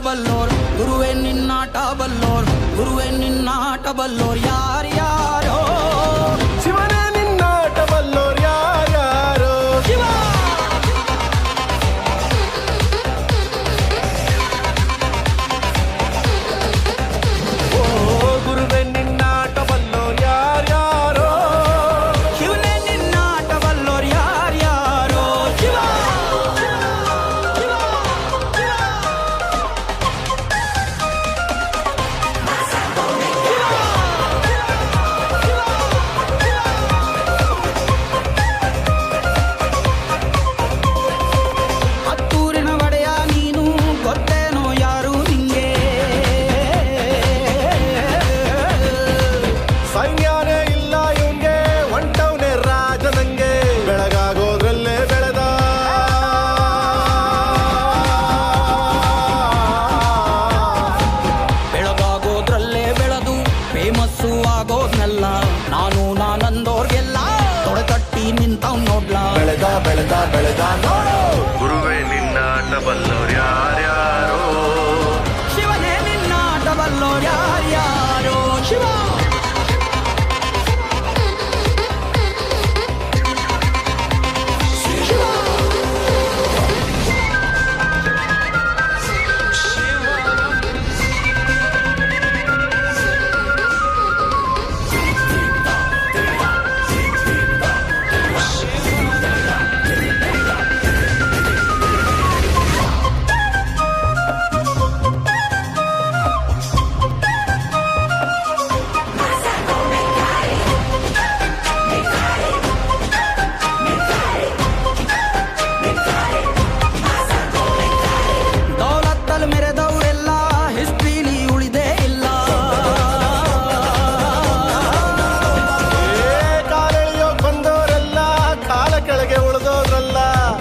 ಬಲ್ಲೋರ್ ಗುರುವೇ ನಿನ್ನಾಟ ಬಲ್ಲೋರ್ ಗುರುವೇ ನಿನ್ನಾಟ ಬಲ್ಲೋರ್ ಯಾರ್ಯಾರೋ ಶಿವನೇ ನಿನ್ನಾಟ ಬಲ್ಲೋರ್ ಯಾರ್ಯಾರೋ ಶಿವ ಓ ಗುರುವೇ ನಿನ್ನಾಟ ಬಲ್ಲೋರ್ ಯಾರ್ಯಾರೋ ಶಿವನೇ ನಿನ್ನಾಟ ಬಲ್ಲೋರ್ ಯಾರ್ಯಾರೋ ಶಿವ ಸೈನ್ಯಾನೇ ಇಲ್ಲ ಇವಂಗೆ ಒಂಟವನೇ ರಾಜನಂಗೆ ಬೆಳಗಾಗೋದ್ರಲ್ಲೇ ಬೆಳೆದ ಬೆಳಗಾಗೋದ್ರಲ್ಲೇ ಬೆಳೆದು ಫೇಮಸ್ಸು ಆಗೋದ್ನೆಲ್ಲ ನಾನಂದೋರ್ಗೆಲ್ಲ ತೊಡೆತಟ್ಟಿ ನಿಂತವ್ ನೋಡ್ಲಾ ಬೆಳೆದ ಬೆಳೆದ ಬೆಳೆದ ನೋಡು ಗುರುವೇ ನಿನ್ನಾಟ ಬಲ್ಲೋರ್ ಯಾರ್ಯಾರೋ ಶಿವನೇ ನಿನ್ನಾಟ ಬಲ್ಲೋರ್ ಯಾರ್ಯಾರೋ ಶಿವ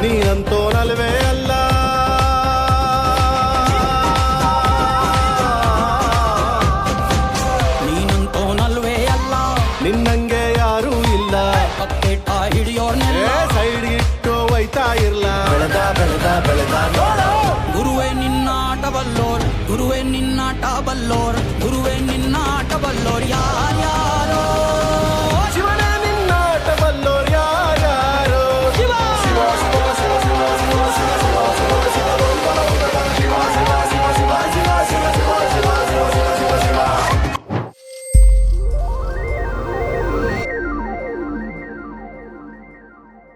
ನೀನಂತೋನಲ್ವೇ ಅಲ್ಲ ನೀನಂತೋನಲ್ವೇ ಅಲ್ಲ ನಿನ್ನಂಗೆ ಯಾರೂ ಇಲ್ಲ ಕತ್ತೇಟ ಹಿಡಿಯೋರ್ನೆಲ್ಲ ಸೈಡ್ ಇಟ್ಟು ಒಯ್ತಾ ಇರ್ಲ ಬೆಳೆದ ಬೆಳೆದ ಬೆಳೆದ ನೋಡು ಗುರುವೇ ನಿನ್ನಾಟ ಬಲ್ಲೋರ್ ಗುರುವೇ ನಿನ್ನಾಟ ಬಲ್ಲೋರ್